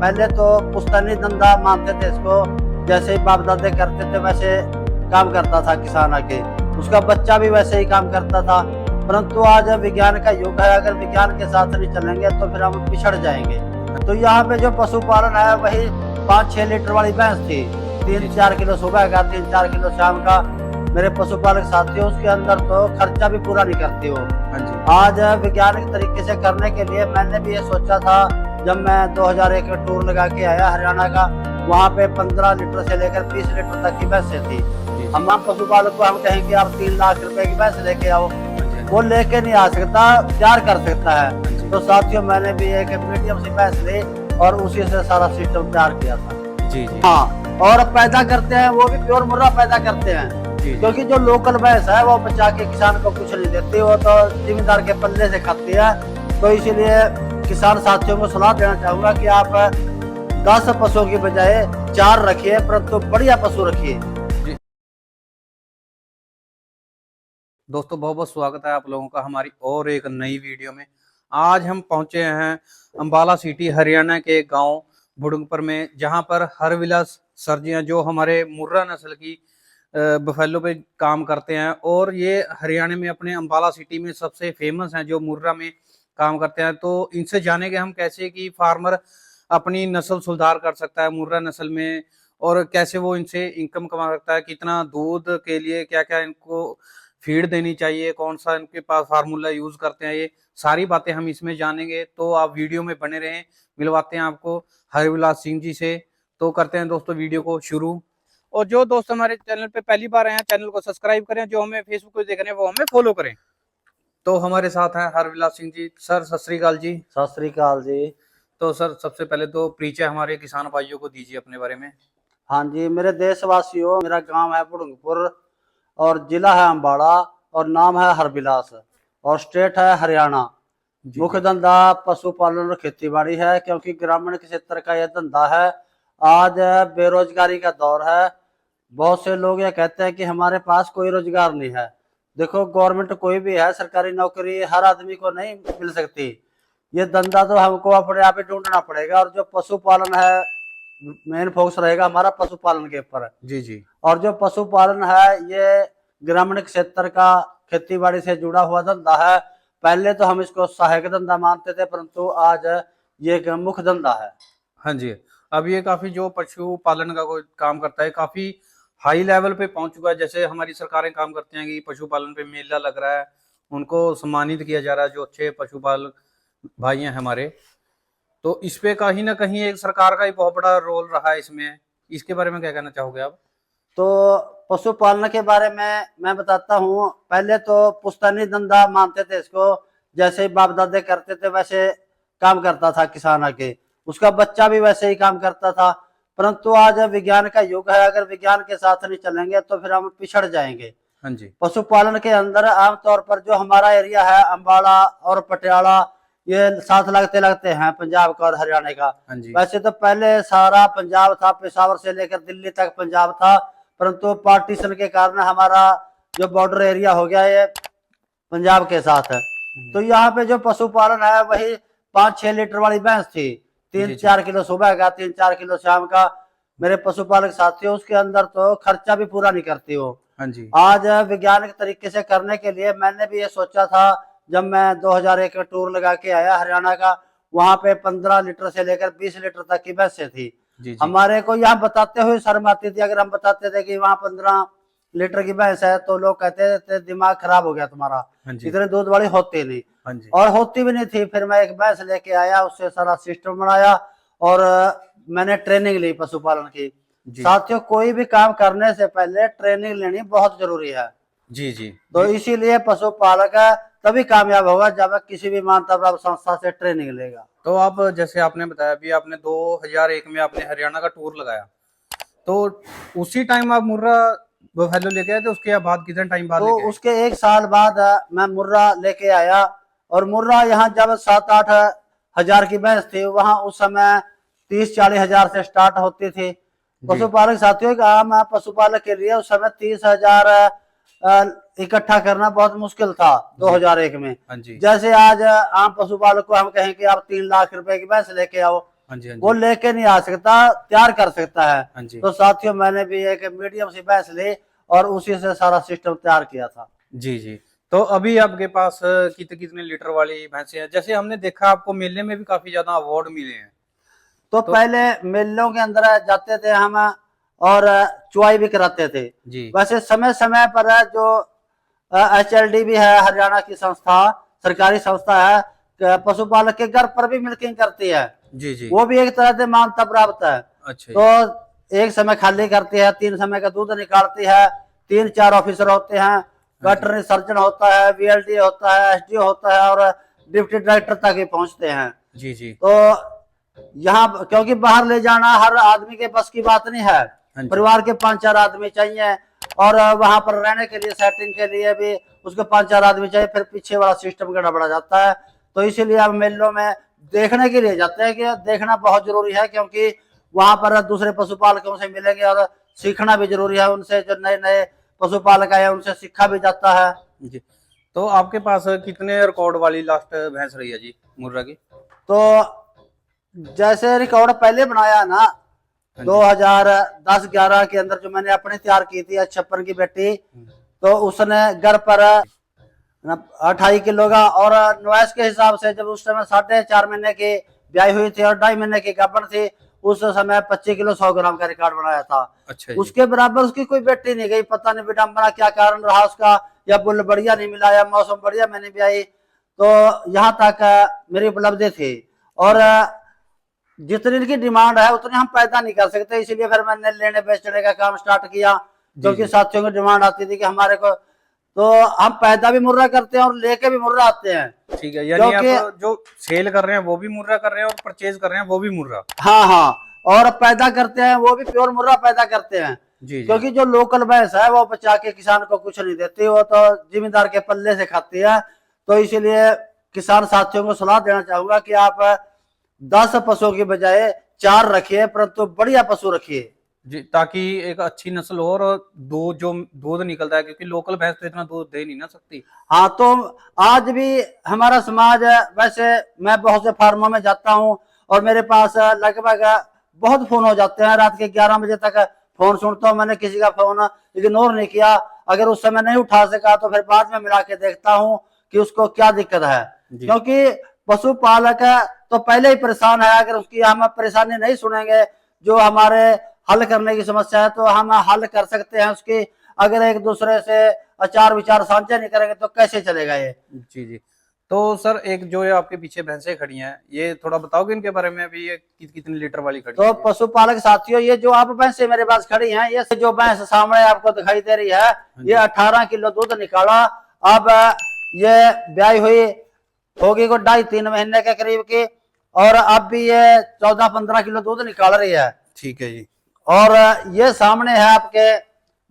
पहले तो पुश्तैनी धंधा मानते थे इसको, जैसे ही बाप दादे करते थे वैसे काम करता था किसान आके, उसका बच्चा भी वैसे ही काम करता था। परंतु आज विज्ञान का युग है, अगर विज्ञान के साथ नहीं चलेंगे तो फिर हम पिछड़ जाएंगे। तो यहाँ पे जो पशुपालन है वही 5-6 लीटर वाली भैंस थी, 3-4 किलो सुबह का, 3-4 किलो शाम का। मेरे पशुपालक साथी, उसके अंदर तो खर्चा भी पूरा नहीं करती वो। आज वैज्ञानिक तरीके से करने के लिए मैंने भी ये सोचा था, जब मैं 2001 में टूर लगा के आया हरियाणा का, वहाँ पे 15 लीटर से लेकर 20 लीटर तक की भैंसें थी। हम पशुपालक को हम कहें कि आप 3 लाख रुपए की भैंस लेके आओ, वो लेके नहीं आ सकता, तैयार कर सकता है। तो साथियों मैंने भी एक मीडियम सी भैंस ली और उसी से सारा सिस्टम तैयार किया था। जी जी। हाँ, और पैदा करते हैं वो भी प्योर मुर्रा पैदा करते हैं, क्योंकि जो लोकल भैंस है वो बचा के किसान को कुछ नहीं देती, वो तो जिम्मेदार के पल्ले से खाती है। तो इसीलिए किसान साथियों को सलाह देना चाहूंगा कि आप 10 पशुओं की बजाय 4 रखिए, परंतु बढ़िया पशु रखिए। दोस्तों बहुत बहुत स्वागत है आप लोगों का हमारी और एक नई वीडियो में। आज हम पहुंचे हैं अंबाला सिटी हरियाणा के गांव बुढ़ंगपुर में, जहां पर हरविलास सर जी हैं, जो हमारे मुर्रा नस्ल की बफेलो पे काम करते हैं। और ये हरियाणा में अपने अंबाला सिटी में सबसे फेमस हैं, जो मुर्रा में काम करते हैं। तो इनसे जानेंगे हम कैसे कि फार्मर अपनी नस्ल सुधार कर सकता है मुर्रा नस्ल में, और कैसे वो इनसे इनकम कमा सकता है, कितना दूध के लिए क्या क्या इनको फीड देनी चाहिए, कौन सा इनके पास फार्मूला यूज करते हैं, ये सारी बातें हम इसमें जानेंगे। तो आप वीडियो में बने रहें, मिलवाते हैं आपको हरविलास सिंह जी से। तो करते हैं दोस्तों वीडियो को शुरू। और जो दोस्त हमारे चैनल पे पहली बार आए हैं, चैनल को सब्सक्राइब करें, जो हमें फेसबुक पे देख रहे हैं वो हमें फॉलो करें। तो हमारे साथ हैं हरविलास सिंह जी। सर सत श्री अकाल जी। सत श्री अकाल जी। तो सर सबसे पहले तो परिचय हमारे किसान भाइयों को दीजिए अपने बारे में। हाँ जी, मेरे देशवासियों, मेरा गांव है बुढ़ंगपुर और जिला है अम्बाड़ा और नाम है हरविलास और स्टेट है हरियाणा। मुख्य धंधा पशुपालन और खेती बाड़ी है, क्योंकि ग्रामीण क्षेत्र का यह धंधा है। आज बेरोजगारी का दौर है, बहुत से लोग ये कहते हैं कि हमारे पास कोई रोजगार नहीं है। देखो, गवर्नमेंट कोई भी है, सरकारी नौकरी हर आदमी को नहीं मिल सकती। ये धंधा तो हमको अपने आप ही ढूंढना पड़ेगा। और जो पशुपालन है, मेन फोकस रहेगा हमारा पशुपालन के ऊपर। जी जी। और जो पशुपालन है ये ग्रामीण क्षेत्र का खेती बाड़ी से जुड़ा हुआ धंधा है। पहले तो हम इसको सहायक धंधा मानते थे, परंतु आज ये एक मुख्य धंधा है। हाँ जी। अब ये काफी जो पशुपालन का कोई काम करता है काफी हाई लेवल पे पहुंच चुका है। जैसे हमारी सरकारें काम करती हैं कि पशुपालन पे मेला लग रहा है, उनको सम्मानित किया जा रहा है, जो अच्छे पशुपालक भाई हैं हमारे। तो इस पे कहीं ना कहीं एक सरकार का ही बहुत बड़ा रोल रहा है इसमें। इसके बारे में क्या कहना चाहोगे आप? तो पशुपालन के बारे में मैं बताता हूँ। पहले तो पुश्तैनी धंधा मानते थे इसको, जैसे ही बाप दादे करते थे वैसे काम करता था किसान आके, उसका बच्चा भी वैसे ही काम करता था। परंतु आज विज्ञान का युग है, अगर विज्ञान के साथ नहीं चलेंगे तो फिर हम पिछड़ जाएंगे। हाँ जी। पशुपालन के अंदर आमतौर पर जो हमारा एरिया है अम्बाड़ा और पटियाला, ये साथ लगते लगते हैं पंजाब का और हरियाणा का। हाँ जी। वैसे तो पहले सारा पंजाब था, पेशावर से लेकर दिल्ली तक पंजाब था, परंतु पार्टीशन के कारण हमारा जो बॉर्डर एरिया हो गया ये पंजाब के साथ है। तो यहाँ पे जो पशुपालन है वही 5-6 लीटर वाली भैंस थी, 3-4 किलो सुबह का, 3-4 किलो शाम का। मेरे पशुपालक साथी, उसके अंदर तो खर्चा भी पूरा नहीं करती वो। हाँ जी। आज वैज्ञानिक तरीके से करने के लिए मैंने भी ये सोचा था, जब मैं 2001 में टूर लगा के आया हरियाणा का, वहां पे 15 लीटर से लेकर 20 लीटर तक की भैंसें थी। हमारे को यहाँ बताते हुए शर्म आती थी, अगर हम बताते थे कि वहाँ 15 लीटर की भैंस है तो लोग कहते थे दिमाग खराब हो गया तुम्हारा, इतने दूध वाली होती नहीं, और होती भी नहीं थी। फिर मैं एक भैंस लेके आया, उससे सारा सिस्टम बनाया और मैंने ट्रेनिंग ली पशुपालन की। साथियों, कोई भी काम करने से पहले ट्रेनिंग लेनी बहुत जरूरी है। जी जी। तो इसीलिए पशुपालक तभी कामयाब होगा जब किसी भी मान्यता प्राप्त संस्था से ट्रेनिंग लेगा। तो आप जैसे आपने बताया अभी, आपने 2001 में आपने हरियाणा का टूर लगाया, तो उसी टाइम आप मुर्रा बफेलो लेके आए थे? उसके बाद कितने टाइम बाद? तो उसके 1 साल बाद मैं मुर्रा लेके आया। और मुर्रा यहाँ जब 7-8 हजार की भैंस थी, वहां उस समय 30-40 हजार से स्टार्ट होती थी। पशुपालक साथियों, का आम पशुपालक के लिए उस समय 30,000 इकट्ठा करना बहुत मुश्किल था 2001 में। जैसे आज आम पशुपालक को हम कहें कि आप 3 लाख रुपए की भैंस लेके आओ, हाँ जी, हाँ वो जी, लेके नहीं आ सकता, तैयार कर सकता है। हाँ जी, तो साथियों मैंने भी एक मीडियम सी भैंस ली और उसी से सारा सिस्टम तैयार किया था। जी, जी। तो अभी आपके पास कितने कितने लीटर वाली भैंसें हैं? जैसे हमने देखा आपको मेले में भी काफी ज्यादा अवार्ड मिले हैं। तो तो पहले मेलों के अंदर जाते थे हम और चुवाई भी कराते थे। जी, वैसे समय समय पर जो HLD भी है, हरियाणा की संस्था, सरकारी संस्था है, पशुपालक के घर पर भी मिल्किंग करती है। जी, जी। वो भी एक तरह से मान्यता प्राप्त है। अच्छा जी। तो एक समय खाली करती है, 3 समय का दूध निकालती है, 3-4 ऑफिसर होते हैं, हाँ जी, वेटरनरी सर्जन होता है, VLD होता है, SDO होता है और डिप्टी डायरेक्टर तक ही पहुंचते हैं। जी, जी, तो यहाँ क्योंकि बाहर ले जाना हर आदमी के बस की बात नहीं है, हाँ जी, परिवार के 5-4 आदमी चाहिए और वहां पर रहने के लिए, सेटिंग के लिए भी उसको 5-4 आदमी चाहिए, फिर पीछे वाला सिस्टम गड़बड़ा जाता है। तो इसीलिए अब मेलों में देखने के लिए जाते हैं, कि देखना बहुत जरूरी है, क्योंकि वहां पर दूसरे पशुपालकों से मिलेंगे और सीखना भी जरूरी है उनसे, जो नए नए पशुपालक आए उनसे सीखा भी जाता है। जी। तो आपके पास कितने रिकॉर्ड वाली लास्ट भैंस रही है जी मुर्रा की? तो जैसे रिकॉर्ड पहले बनाया ना, हाँ जी, 2010-11 के अंदर जो मैंने अपने तैयार की थी 56 की बेटी, तो उसने घर पर 28 किलो का, और नॉइस के हिसाब से जब उस समय 4.5 महीने की ब्याई हुई थी और 2.5 महीने की गाभण थी, उस समय 25 किलो 100 ग्राम का रिकॉर्ड बनाया था। अच्छा जी, उसके बराबर उसकी कोई बेटी नहीं गई, पता नहीं विडम्बना क्या कारण रहा उसका, या बुल बढ़िया नहीं मिला या मौसम बढ़िया में नहीं ब्याई। तो यहाँ तक मेरी उपलब्धि थी। और ठीक है, जितनी इनकी डिमांड है उतनी हम पैदा नहीं कर सकते, इसीलिए फिर मैंने लेने बेचने का काम स्टार्ट किया, जी, क्योंकि जी, साथियों की डिमांड आती थी कि हमारे को, तो हम पैदा भी मुर्रा करते हैं और लेके भी मुर्रा आते हैं। ठीक है। यानी आप क्योंकि जो सेल कर रहे हैं वो भी मुर्रा कर रहे हैं और परचेज कर रहे हैं वो भी मुर्रा। हाँ हाँ, और पैदा करते हैं वो भी प्योर मुर्रा पैदा करते हैं। जी, जी, क्योंकि जो लोकल भैंस है वो बचा के किसान को कुछ नहीं देती, वो तो जिम्मेदार के पल्ले से खाती है। तो इसीलिए किसान साथियों को सलाह देना चाहूंगा कि आप 10 पशुओं की बजाय 4 रखिए, परंतु बढ़िया पशु रखिए। जी, ताकि एक अच्छी नस्ल हो और दूध जो दूध निकलता है, क्योंकि लोकल भैंस तो इतना दूध दे नहीं ना सकती। हाँ, तो आज भी हमारा समाज है, वैसे मैं बहुत से फार्मों में जाता हूँ और मेरे पास लगभग बहुत फोन हो जाते हैं, रात के 11 बजे तक फोन सुनता हूँ। मैंने किसी का फोन इग्नोर नहीं किया, अगर उस समय नहीं उठा सका तो फिर बाद में मिला के देखता हूँ कि उसको क्या दिक्कत है। जी, क्योंकि पशुपालक तो पहले ही परेशान है, अगर उसकी हम परेशानी नहीं सुनेंगे, जो हमारे हल करने की समस्या है, तो हम हल कर सकते हैं उसकी। अगर एक दूसरे से आचार विचार साझा नहीं करेंगे तो कैसे चलेगा ये। जी, जी। तो सर एक जो ये आपके पीछे भैंसें खड़ी हैं, ये थोड़ा बताओगे इनके बारे में? अभी ये कितने लीटर वाली खड़ी तो है ये? पशुपालक साथियों, ये जो आप भैंसें मेरे पास खड़ी हैं, ये जो भैंस सामने आपको दिखाई दे रही है, हाँ ये जी, 18 किलो दूध निकाला। अब ये ब्याई हुई होगी को 2.5-3 महीने के करीब की, और अब भी ये 14-15 किलो दूध निकाल रही है। ठीक है जी, और ये सामने है आपके,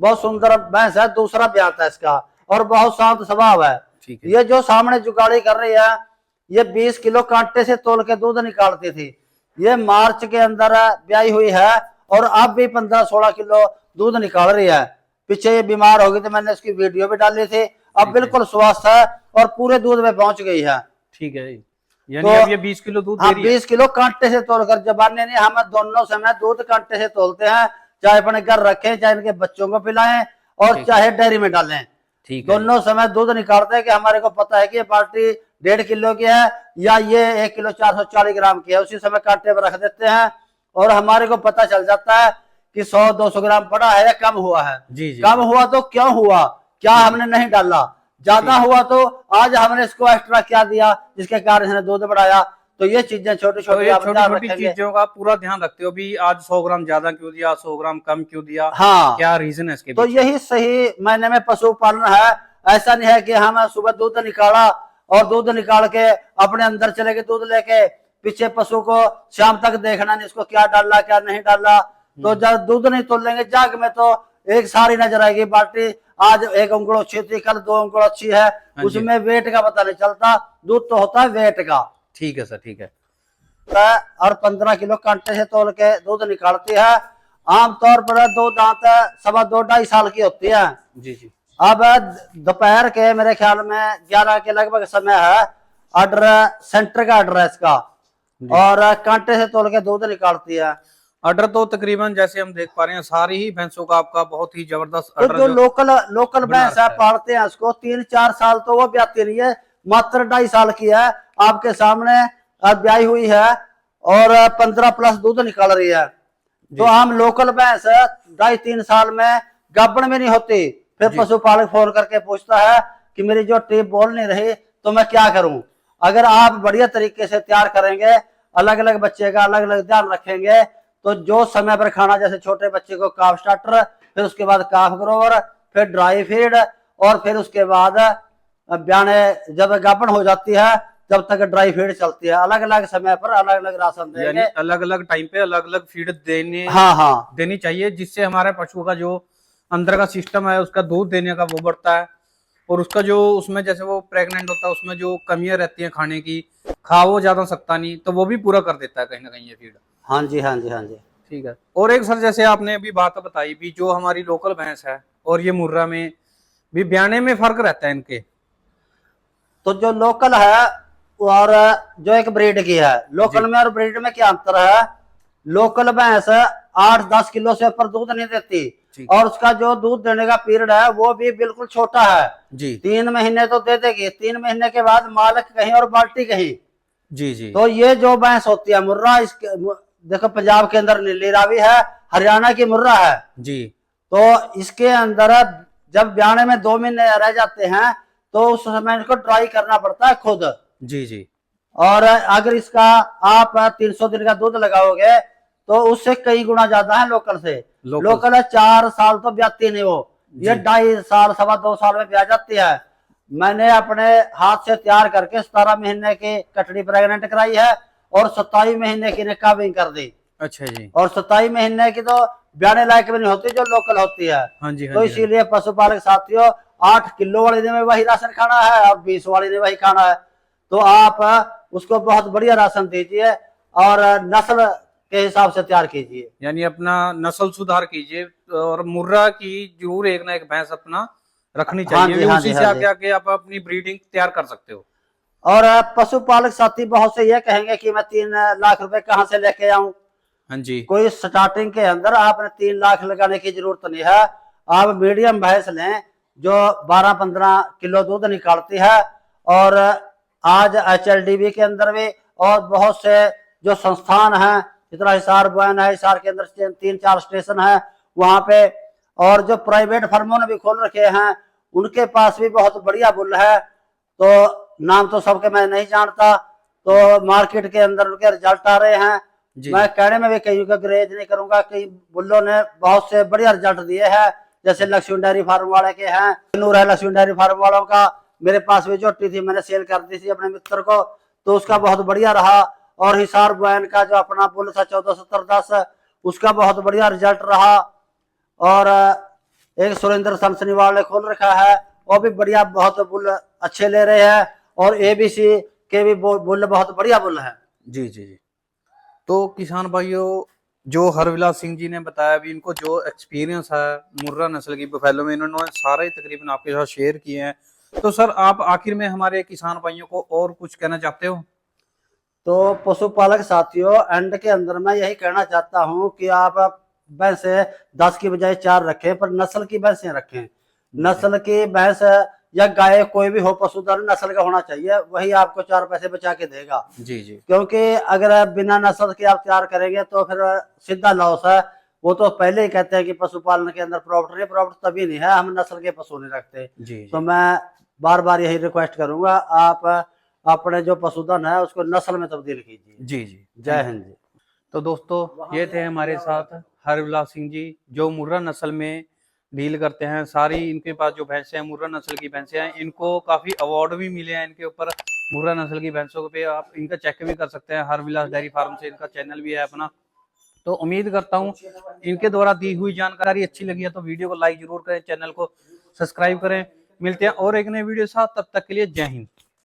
बहुत सुंदर भैंस है, दूसरा ब्याह है इसका, और बहुत शांत स्वभाव है। ठीक है, ये जो सामने जुगाड़ी कर रही है, ये 20 किलो कांटे से तोल के दूध निकालती थी। ये मार्च के अंदर ब्याई हुई है और अब भी 15-16 किलो दूध निकाल रही है। पीछे ये बीमार हो गई थी, मैंने इसकी वीडियो भी डाली थी। अब ठीक है, बिल्कुल स्वस्थ है और पूरे दूध में पहुंच गई है। ठीक है जी। तो यानी अब ये 20 किलो दूध दे हाँ, रही है? 20 किलो कांटे से तोलकर, जबाने नहीं, हम दोनों समय दूध कांटे से तोलते हैं, चाहे अपने घर रखें, चाहे इनके बच्चों को पिलाएं और ठीक, चाहे डेयरी में डालें, ठीक है जी, दोनों समय दूध निकालते हैं कि हमारे को पता है कि ये बाल्टी 1.5 किलो की है या ये 1 किलो 440 ग्राम की है। उसी समय कांटे पर रख देते हैं और हमारे को पता चल जाता है कि 100-200 ग्राम पड़ा है या कम हुआ है। जी, जी, कम हुआ तो क्यों हुआ, क्या जी, हमने नहीं डाला, ज्यादा ठीक, हुआ तो आज हमने इसको एक्स्ट्रा क्या दिया जिसके कारण इसने दूध बढ़ाया। तो ये चीजें छोटी तो छोटी ये आप छोटी ध्यान छोटी रखेंगे। चीजों का पूरा ध्यान रखते हो भी? आज 100 ग्राम ज्यादा क्यों दिया, 100 ग्राम कम क्यों दिया, हाँ, क्या रीजन है इसके तो पीछे? यही सही मायने में पशुपालन है। ऐसा नहीं है कि हम सुबह दूध निकाला और दूध निकाल के अपने अंदर चले गए दूध लेके, पीछे पशु को शाम तक देखना नहीं इसको क्या डाला क्या नहीं डाला। तो जब दूध नहीं तोलेंगे जाग में तो एक सारी नजर आएगी बाल्टी, आज 1 अंगुल अच्छी थी, कल 2 अंगुल अच्छी है, हाँ जी, उसमें वेट का पता नहीं चलता। दूध तो होता है वेट का। ठीक है सर, ठीक है, और 15 किलो कांटे से तोल के दूध निकालती है। आमतौर पर 2 दांत 2.5 साल की होती है। जी, जी, अब दोपहर के मेरे ख्याल में 11 के लगभग समय है। ऑर्डर सेंटर का ऑर्डर है इसका, और कांटे से तोड़ के दूध निकालती है। अडर तो तकरीबन जैसे हम देख पा रहे हैं सारी ही भैंसों का आपका बहुत ही जबरदस्त तो अडर जो लोकल बना भैंस है रखा है। पालते हैं उसको 3-4 साल तो वो ब्याती नहीं है, मात्र 2.5 साल की है आपके सामने ब्याई हुई है और 15 प्लस दूध निकाल रही है। तो हम लोकल भैंस 2.5-3 साल में गाभण में नहीं होती। फिर पशुपालक फोन करके पूछता है कि मेरी जो टेप बोल नहीं रही तो मैं क्या करूं। अगर आप बढ़िया तरीके से तैयार करेंगे, अलग अलग बच्चे का अलग अलग ध्यान रखेंगे, तो जो समय पर खाना, जैसे छोटे बच्चे को काफ स्टार्टर, फिर उसके बाद काफ ग्रोवर, फिर ड्राई फीड, और फिर उसके बाद ब्याने जब गाभण हो जाती है जब तक ड्राई फीड चलती है। अलग अलग समय पर अलग अलग राशन देंगे, अलग अलग टाइम पे अलग अलग फीड देनी चाहिए, जिससे हमारे पशु का जो अंदर का सिस्टम है उसका दूध देने का वो बढ़ता है, और उसका जो उसमें जैसे वो प्रेग्नेंट होता है उसमें जो कमियां रहती हैं खाने की, खा वो ज्यादा सकता नहीं, तो वो भी पूरा कर देता है कहीं ना कहीं ये फीड। हाँ जी, हाँ जी, हाँ जी। ठीक है। और एक सर जैसे आपने अभी बात बताई भी, जो हमारी लोकल भैंस है और ये मुर्रा में भी ब्याने में फर्क रहता है इनके। तो जो लोकल है और जो एक ब्रीड की है, लोकल में और ब्रीड में क्या अंतर है। लोकल भैंस 8-10 किलो से ऊपर दूध नहीं देती, और उसका जो दूध देने का पीरियड है वो भी बिल्कुल छोटा है जी। 3 महीने तो दे देगी, 3 महीने के बाद मालक कहीं और बाल्टी कहीं जी जी। तो ये जो भैंस होती है मुर्रा, इसके देखो पंजाब के अंदर नीली रावी है, हरियाणा की मुर्रा है जी। तो इसके अंदर जब ब्याने में 2 महीने रह जाते हैं तो उस समय इनको ट्राई करना पड़ता है खुद जी जी। और अगर इसका आप 300 दिन का दूध लगाओगे तो उससे कई गुना ज्यादा है लोकल से। लोकल है 4 साल तो ब्याती नहीं, वो ये 2.5 साल 2.25 साल में ब्याह जाती है। मैंने अपने हाथ से तैयार करके 17 महीने की कटड़ी प्रेग्नेंट कराई है और 27 महीने की ने काविंग कर दी। अच्छा जी। और 27 महीने की तो ब्याने लायक भी नहीं होती जो लोकल होती है। हाँ जी, तो इसीलिए पशुपालक साथियों 8 किलो वाले ने वही राशन खाना है और 20 वाले ने वही खाना है। तो आप उसको बहुत बढ़िया राशन दीजिए और नस्ल के हिसाब से तैयार कीजिए, यानी अपना नस्ल सुधार कीजिए, और मुर्रा की जरूर एक ना एक भैंस अपना रखनी चाहिए। हाँ जी, उसी से आगे आप अपनी ब्रीडिंग तैयार कर सकते हो। और पशुपालक साथी बहुत से ये कहेंगे कि मैं 3 लाख रुपए कहाँ से लेके आऊं। हाँ जी। कोई स्टार्टिंग के अंदर आपने 3 लाख लगाने की जरूरत नहीं है। आप मीडियम भैंस लें जो 12-15 किलो दूध निकालती है, और आज HLDB के अंदर भी और बहुत से जो संस्थान हैं, जितना हिसार बयान है, हिसार के अंदर 3-4 स्टेशन है वहां पे, और जो प्राइवेट फर्मों ने भी खोल रखे हैं उनके पास भी बहुत बढ़िया बुल है। तो नाम तो सबके मैं नहीं जानता, तो मार्केट के अंदर उनके रिजल्ट आ रहे हैं। मैं कहने में भी कहीं का ग्रेज नहीं करूंगा, कई बुल्लों ने बहुत से बढ़िया रिजल्ट दिए हैं, जैसे लक्ष्मी डेयरी फार्म वाले के हैं, नूर है लक्ष्मी डेयरी फार्म वालों का। मेरे पास भी जोटी थी, मैंने सेल कर दी थी अपने मित्र को, तो उसका बहुत बढ़िया रहा। और हिसार बयान का जो अपना बुल था 1470-10, उसका बहुत बढ़िया रिजल्ट रहा। और एक सुरेंद्र सनसनीवाल ने खोल रखा है, वो भी बढ़िया, बहुत बुल अच्छे ले रहे हैं, और ABC के भी बुल बहुत बढ़िया बुल है जी जी जी। तो किसान भाइयों, जो हरविलास सिंह जी ने बताया भी, इनको जो एक्सपीरियंस है मुर्रा नस्ल की बफेलो में, इन्होंने सारे तकरीबन आपके साथ शेयर किए हैं। तो सर आप आखिर में हमारे किसान भाइयों को और कुछ कहना चाहते हो? तो पशुपालक साथियों, एंड के अंदर मैं यही कहना चाहता हूं कि आप भैंसे 10 की बजाय 4 रखें, पर नस्ल की भैंसें रखें। नस्ल की भैंस या गाय कोई भी हो, पशुधन नस्ल का होना चाहिए, वही आपको 4 पैसे बचा के देगा जी जी। क्योंकि अगर बिना नस्ल के आप तैयार करेंगे तो फिर सीधा लॉस है। वो तो पहले ही कहते हैं कि पशुपालन के अंदर प्रॉफिट नहीं, प्रॉफिट तभी नहीं है, हम नस्ल के पशु नहीं रखते जी। तो मैं बार बार यही रिक्वेस्ट करूंगा, आप अपने जो पशुधन है उसको नस्ल में तब्दील कीजिए जी जी। जय हिंद जी। तो दोस्तों, ये थे हमारे साथ हरविलास सिंह जी, जो मुर्रा नस्ल में डील करते हैं। सारी इनके पास जो भैंसे हैं मुर्रा नस्ल की भैंसे हैं, इनको काफी अवार्ड भी मिले हैं इनके ऊपर। मुर्रा नस्ल की भैंसों पे आप इनका चेक भी कर सकते हैं, हरविलास डेयरी फार्म से इनका चैनल भी है अपना। तो उम्मीद करता हूँ इनके द्वारा दी हुई जानकारी अच्छी लगी है तो वीडियो को लाइक जरूर करें, चैनल को सब्सक्राइब करें। मिलते हैं और एक नए वीडियो के साथ, तब तक के लिए जय हिंद।